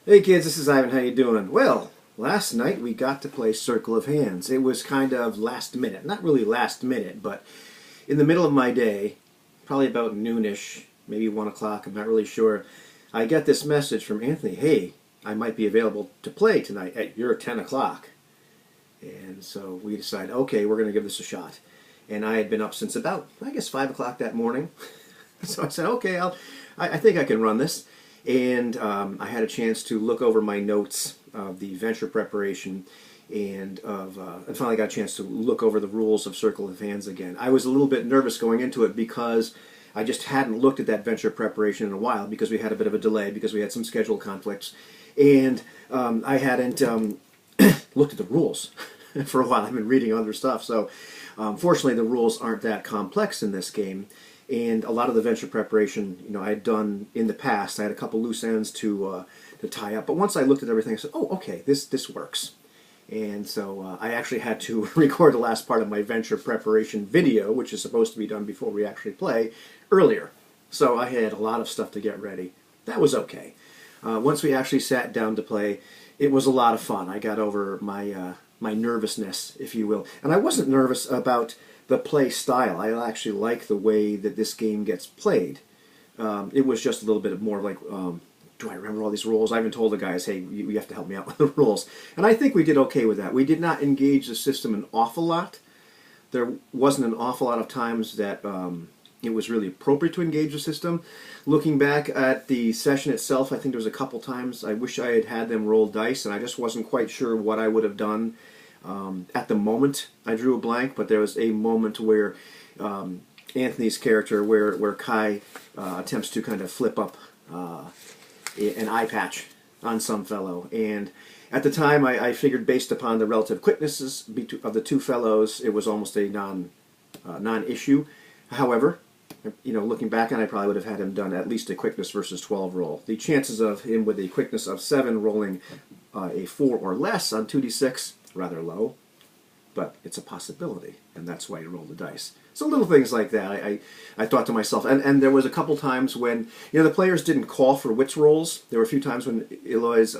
Hey kids, this is Ivan. How you doing? Well, last night we got to play Circle of Hands. It was kind of last minute. Not really last minute, but in the middle of my day, probably about noonish, maybe 1 o'clock, I'm not really sure, I get this message from Anthony, hey, I might be available to play tonight at your 10 o'clock. And so we decided, okay, we're going to give this a shot. And I had been up since about, I guess, 5 o'clock that morning. So I said, okay, I think I can run this. And I had a chance to look over my notes of the venture preparation and finally got a chance to look over the rules of Circle of Hands again. I was a little bit nervous going into it because I just hadn't looked at that venture preparation in a while because we had a bit of a delay because we had some schedule conflicts. And I hadn't looked at the rules for a while. I've been reading other stuff. So fortunately the rules aren't that complex in this game. And a lot of the venture preparation, I had done in the past. I had a couple loose ends to tie up. But once I looked at everything, I said, oh, okay, this works. And so I actually had to record the last part of my venture preparation video, which is supposed to be done before we actually play, earlier. So I had a lot of stuff to get ready. That was okay. Once we actually sat down to play, it was a lot of fun. I got over my nervousness, if you will. And I wasn't nervous about the play style. I actually like the way that this game gets played. It was just a little bit more like, do I remember all these rules? I even told the guys, hey, you have to help me out with the rules. And I think we did okay with that. We did not engage the system an awful lot. There wasn't an awful lot of times that it was really appropriate to engage the system. Looking back at the session itself, I think there was a couple times I wish I had them roll dice, and I just wasn't quite sure what I would have done. At the moment, I drew a blank, but there was a moment where Anthony's character, where Kai attempts to kind of flip up an eye patch on some fellow. And at the time, I figured based upon the relative quicknesses of the two fellows, it was almost a non-issue. However, looking back on it, I probably would have had him done at least a quickness versus 12 roll. The chances of him with a quickness of 7 rolling a 4 or less on 2d6, rather low, but it's a possibility, and that's why you roll the dice. So little things like that, I thought to myself, and there was a couple times when, the players didn't call for wits rolls. There were a few times when Eloy's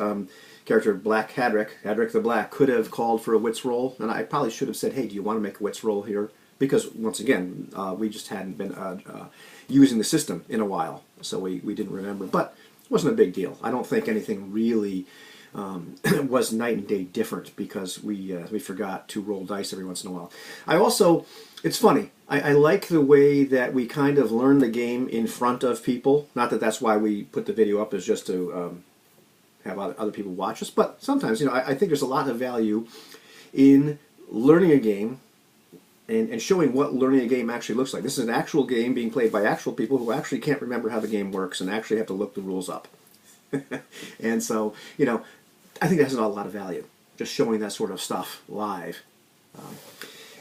character, Black Hadrick the Black, could have called for a wits roll, and I probably should have said, hey, do you want to make a wits roll here? Because, once again, we just hadn't been using the system in a while, so we didn't remember. But it wasn't a big deal. I don't think anything really was night and day different because we forgot to roll dice every once in a while. I also, it's funny, I like the way that we kind of learn the game in front of people. Not that that's why we put the video up, is just to have other people watch us, but sometimes, I think there's a lot of value in learning a game and showing what learning a game actually looks like. This is an actual game being played by actual people who actually can't remember how the game works and actually have to look the rules up. And so, I think that has a lot of value, just showing that sort of stuff live.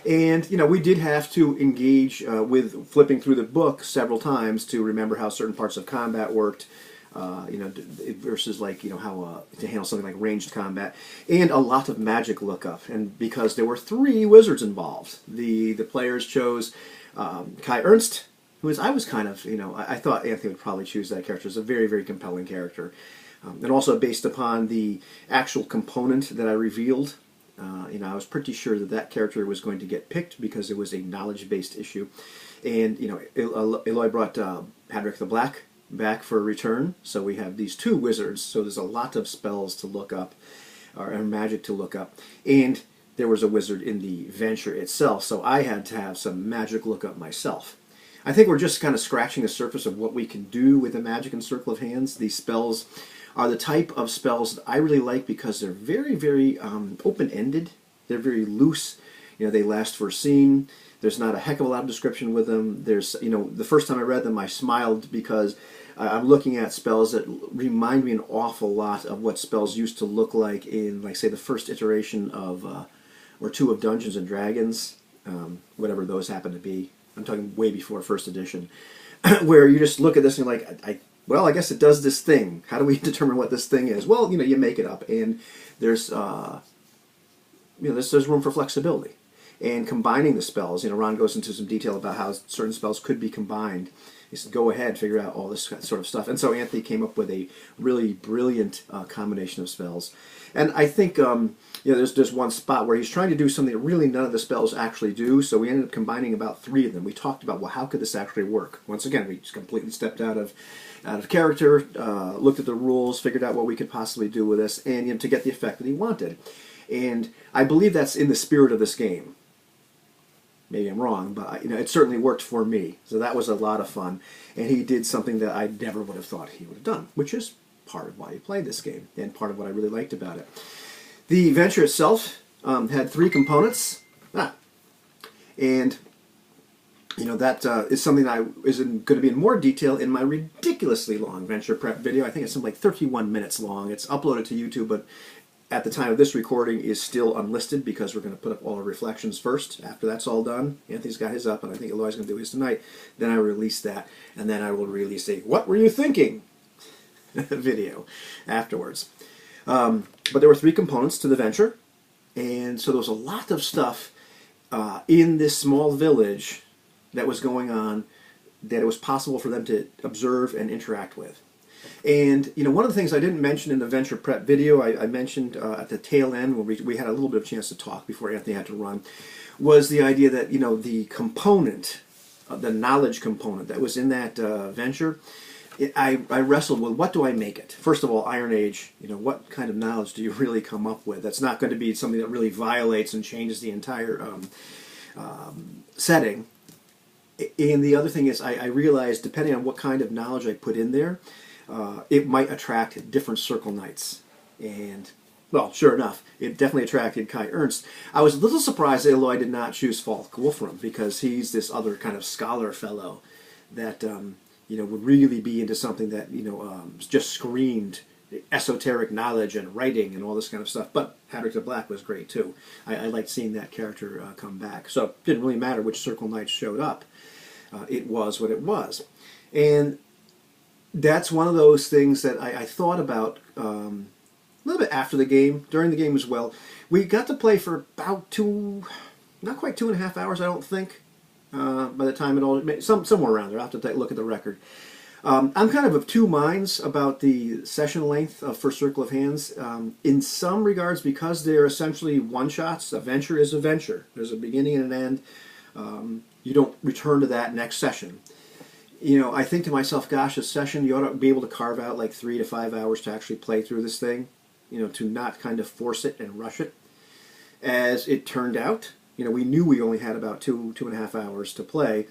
And we did have to engage with flipping through the book several times to remember how certain parts of combat worked, versus how to handle something like ranged combat, and a lot of magic lookup. And because there were 3 wizards involved, the players chose Kai Ernst, who I was kind of, I thought Anthony would probably choose that character. It's a very, very compelling character. And also based upon the actual component that I revealed, I was pretty sure that character was going to get picked because it was a knowledge-based issue. And, Eloy brought Hadrick the Black back for a return, so we have these 2 wizards, so there's a lot of spells to look up, or magic to look up. And there was a wizard in the venture itself, so I had to have some magic lookup myself. I think we're just kind of scratching the surface of what we can do with the magic and Circle of Hands. These spells are the type of spells that I really like because they're very, very open-ended. They're very loose. They last for a scene. There's not a heck of a lot of description with them. There's, the first time I read them, I smiled because I'm looking at spells that remind me an awful lot of what spells used to look like in, like, say, the first iteration of, or 2 of Dungeons and Dragons, whatever those happen to be. I'm talking way before first edition, where you just look at this and you're like, well, I guess it does this thing. How do we determine what this thing is? Well, you make it up, and there's room for flexibility. And combining the spells, Ron goes into some detail about how certain spells could be combined. He said, "Go ahead, figure out all this sort of stuff." And so Anthony came up with a really brilliant combination of spells. And I think there's one spot where he's trying to do something that really none of the spells actually do. So we ended up combining about 3 of them. We talked about, well, how could this actually work? Once again, we just completely stepped out of character, looked at the rules, figured out what we could possibly do with this, and to get the effect that he wanted. And I believe that's in the spirit of this game. Maybe I'm wrong, but it certainly worked for me. So that was a lot of fun. And he did something that I never would have thought he would have done, which is part of why he played this game and part of what I really liked about it. The adventure itself had 3 components. And that is something that is going to be in more detail in my ridiculously long Venture Prep video. I think it's something like 31 minutes long. It's uploaded to YouTube, but at the time of this recording is still unlisted because we're going to put up all our reflections first. After that's all done, Anthony's got his up, and I think Eloy's going to do his tonight. Then I release that, and then I will release a "What Were You Thinking?" video afterwards. But there were 3 components to the venture, and so there was a lot of stuff in this small village that was going on that it was possible for them to observe and interact with. And one of the things I didn't mention in the Venture Prep video, I mentioned at the tail end when we had a little bit of chance to talk before Anthony had to run, was the idea that the component, the knowledge component that was in that venture, I wrestled with, what do I make it? First of all, Iron Age, what kind of knowledge do you really come up with? That's not going to be something that really violates and changes the entire setting. And the other thing is, I realized, depending on what kind of knowledge I put in there, it might attract different Circle Knights. And, well, sure enough, it definitely attracted Kai Ernst. I was a little surprised that Eloy did not choose Falk Wolfram, because he's this other kind of scholar fellow that, would really be into something that, just screamed esoteric knowledge and writing and all this kind of stuff. But Hadrick the Black was great, too. I liked seeing that character come back. So it didn't really matter which Circle Knights showed up. It was what it was. And that's one of those things that I thought about a little bit after the game, during the game as well. We got to play for about not quite 2.5 hours, I don't think, by the time it all, somewhere around there. I'll have to look at the record. I'm kind of 2 minds about the session length for Circle of Hands. In some regards, because they're essentially one-shots, a venture is a venture. There's a beginning and an end. You don't return to that next session. I think to myself, gosh, a session, you ought to be able to carve out like 3 to 5 hours to actually play through this thing, to not kind of force it and rush it. As it turned out, we knew we only had about 2.5 hours to play.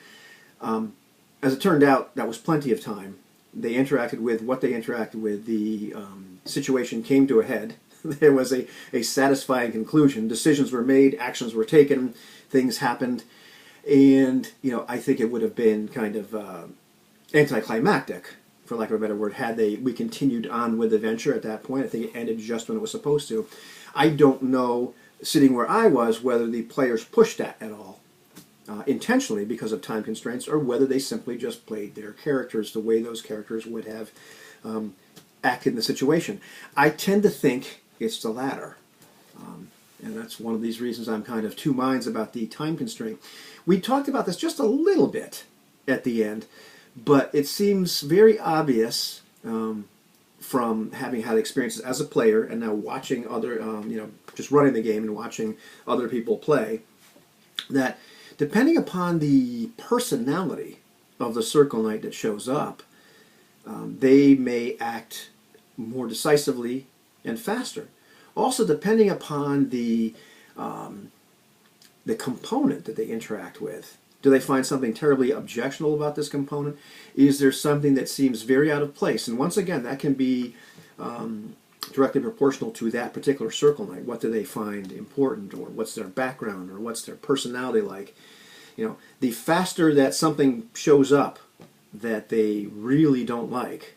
As it turned out, that was plenty of time. They interacted with what they interacted with. The situation came to a head. There was a satisfying conclusion. Decisions were made, actions were taken, things happened. And, I think it would have been kind of anticlimactic, for lack of a better word, had we continued on with the venture at that point. I think it ended just when it was supposed to. I don't know, sitting where I was, whether the players pushed that at all intentionally because of time constraints, or whether they simply just played their characters the way those characters would have acted in the situation. I tend to think it's the latter. And that's one of these reasons I'm kind of 2 minds about the time constraint. We talked about this just a little bit at the end, but it seems very obvious from having had experiences as a player and now watching other, just running the game and watching other people play, that depending upon the personality of the Circle Knight that shows up, they may act more decisively and faster. Also, depending upon the component that they interact with. Do they find something terribly objectionable about this component? Is there something that seems very out of place? And once again, that can be directly proportional to that particular Circle Knight. What do they find important, or what's their background, or what's their personality like? The faster that something shows up that they really don't like,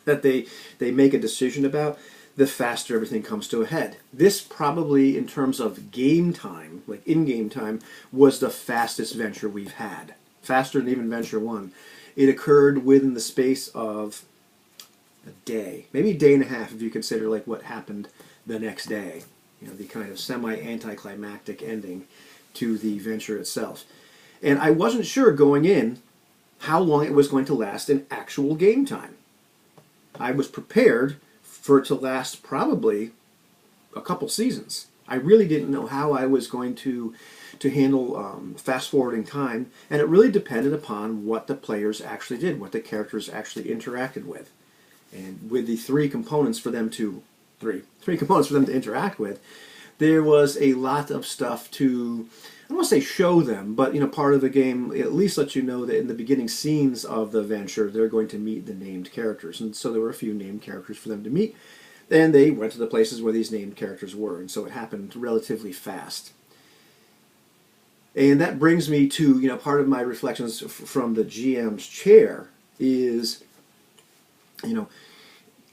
that they make a decision about, the faster everything comes to a head. This probably, in terms of game time, like in-game time, was the fastest venture we've had. Faster than even Venture 1. It occurred within the space of a day, maybe a day and a half if you consider like what happened the next day. The kind of semi-anticlimactic ending to the venture itself. And I wasn't sure going in how long it was going to last in actual game time. I was prepared for it to last probably a couple seasons. I really didn't know how I was going to handle fast forwarding time, and it really depended upon what the players actually did, what the characters actually interacted with. And with the three components for them to interact with, there was a lot of stuff to, I don't want to say show them, but part of the game at least let you know that in the beginning scenes of the adventure they're going to meet the named characters, and so there were a few named characters for them to meet, and they went to the places where these named characters were, and so it happened relatively fast. And that brings me to, part of my reflections from the GM's chair is,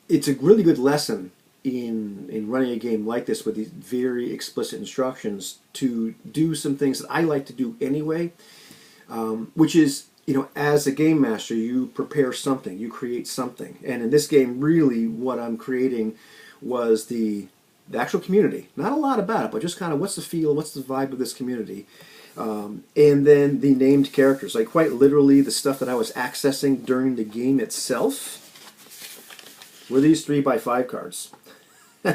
it's a really good lesson in running a game like this with these very explicit instructions to do some things that I like to do anyway, which is, as a game master, you prepare something, you create something. And in this game, really what I'm creating was the actual community. Not a lot about it, but just kind of what's the feel, what's the vibe of this community. And then the named characters, like quite literally the stuff that I was accessing during the game itself were these 3x5 cards.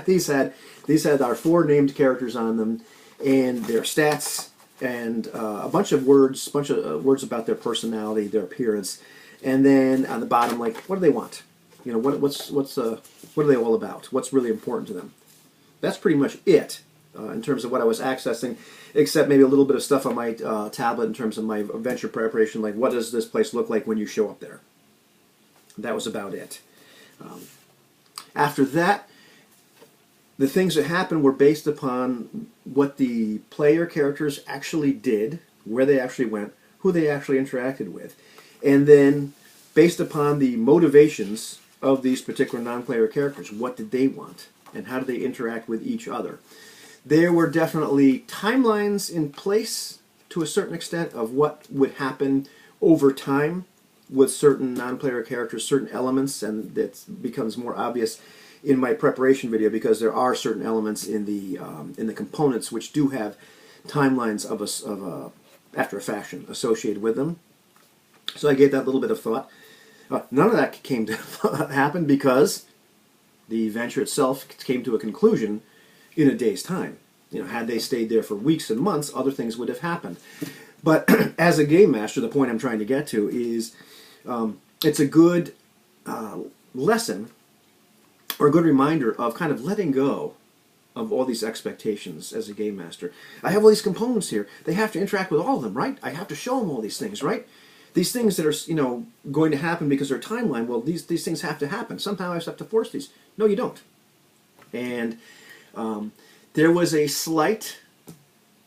these had our 4 named characters on them, and their stats, and a bunch of words about their personality, their appearance, and then on the bottom, like, what do they want? What are they all about? What's really important to them? That's pretty much it. In terms of what I was accessing, except maybe a little bit of stuff on my tablet in terms of my adventure preparation, like what does this place look like when you show up there. That was about it. After that, the things that happened were based upon what the player characters actually did, where they actually went, who they actually interacted with, and then based upon the motivations of these particular non-player characters, what did they want, and how did they interact with each other. There were definitely timelines in place to a certain extent of what would happen over time with certain non-player characters, certain elements, and that becomes more obvious in my preparation video because there are certain elements in the components which do have timelines of after a fashion associated with them. So I gave that a little bit of thought. None of that came to happen because the adventure itself came to a conclusion in a day's time. Had they stayed there for weeks and months, other things would have happened. But as a game master, the point I'm trying to get to is it's a good lesson or a good reminder of kind of letting go of all these expectations as a game master. I have all these components here. They have to interact with all of them, right? I have to show them all these things, right? These things that are, going to happen because they're timeline, well, these things have to happen. Somehow I just have to force these. No, you don't. And there was a slight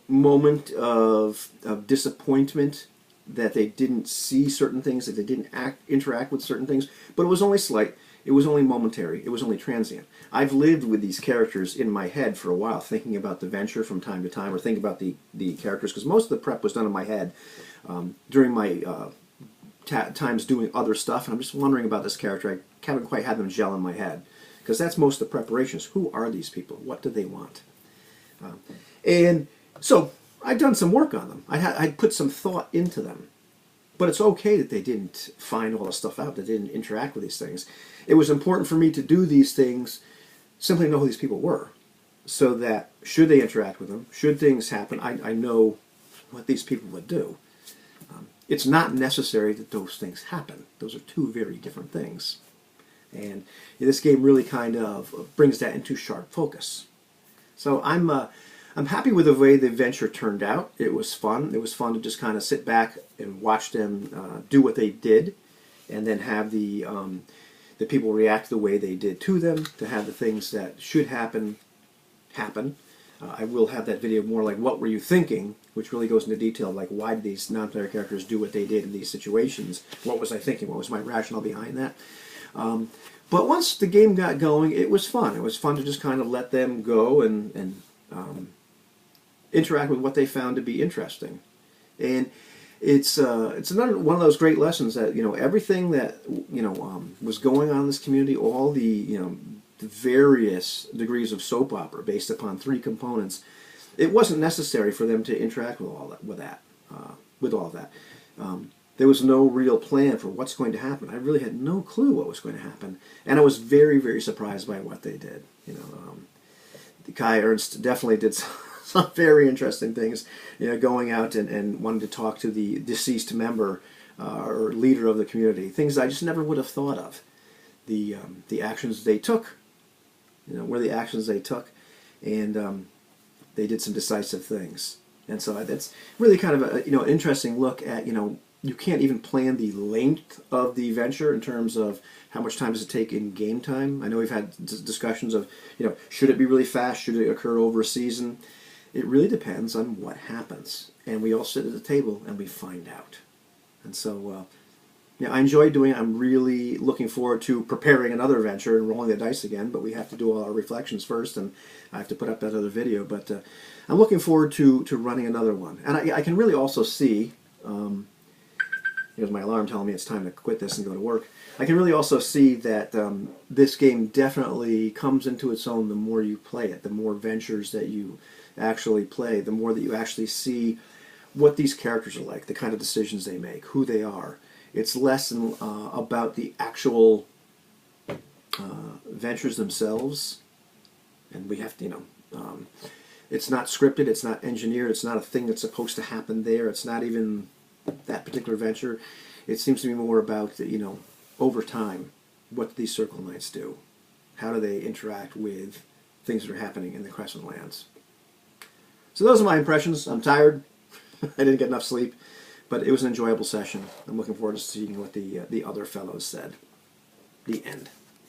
moment of disappointment that they didn't see certain things, that they didn't interact with certain things, but it was only slight. It was only momentary. It was only transient. I've lived with these characters in my head for a while, thinking about the venture from time to time, or thinking about the characters, because most of the prep was done in my head during my times doing other stuff, and I'm just wondering about this character. I haven't quite had them gel in my head, because that's most of the preparations. Who are these people? What do they want? And so I'd done some work on them. I'd put some thought into them. But it's okay that they didn't find all the stuff out, that they didn't interact with these things. It was important for me to do these things, simply know who these people were, so that should they interact with them, should things happen, I know what these people would do. It's not necessary that those things happen. Those are two very different things. And this game really kind of brings that into sharp focus. So I'm happy with the way the adventure turned out. It was fun. It was fun to just kind of sit back and watch them do what they did, and then have the people react the way they did to them, to have the things that should happen. I will have that video more like what were you thinking, which really goes into detail, like why did these non-player characters do what they did in these situations? What was I thinking? What was my rationale behind that? But once the game got going, it was fun. It was fun to just kind of let them go and interact with what they found to be interesting. And it's another one of those great lessons that everything that was going on in this community, all the the various degrees of soap opera based upon 3 components, it wasn't necessary for them to interact with all that with all of that. there was no real plan for what's going to happen. I really had no clue what was going to happen, and I was very, very surprised by what they did. Kai Ernst definitely did some very interesting things, going out and wanting to talk to the deceased member or leader of the community, things I just never would have thought of. The actions they took, were the actions they took, and they did some decisive things. And so that's really kind of an interesting look at, you can't even plan the length of the venture in terms of how much time does it take in game time. I know we've had discussions of, should it be really fast? Should it occur over a season? It really depends on what happens. And we all sit at the table and we find out. And so, I enjoy doing it. I'm really looking forward to preparing another venture and rolling the dice again, but we have to do all our reflections first, and I have to put up that other video. But I'm looking forward to running another one. And I can really also see, here's my alarm telling me it's time to quit this and go to work. I can really also see that this game definitely comes into its own the more you play it, the more ventures that you actually play, the more that you actually see what these characters are like, the kind of decisions they make, who they are. It's less about the actual ventures themselves, and we have to, it's not scripted, it's not engineered, it's not a thing that's supposed to happen there, it's not even that particular venture. It seems to be more about, over time, what do these Circle Knights do? How do they interact with things that are happening in the Crescent Lands? So those are my impressions. I'm tired. I didn't get enough sleep, but it was an enjoyable session. I'm looking forward to seeing what the other fellows said. The end.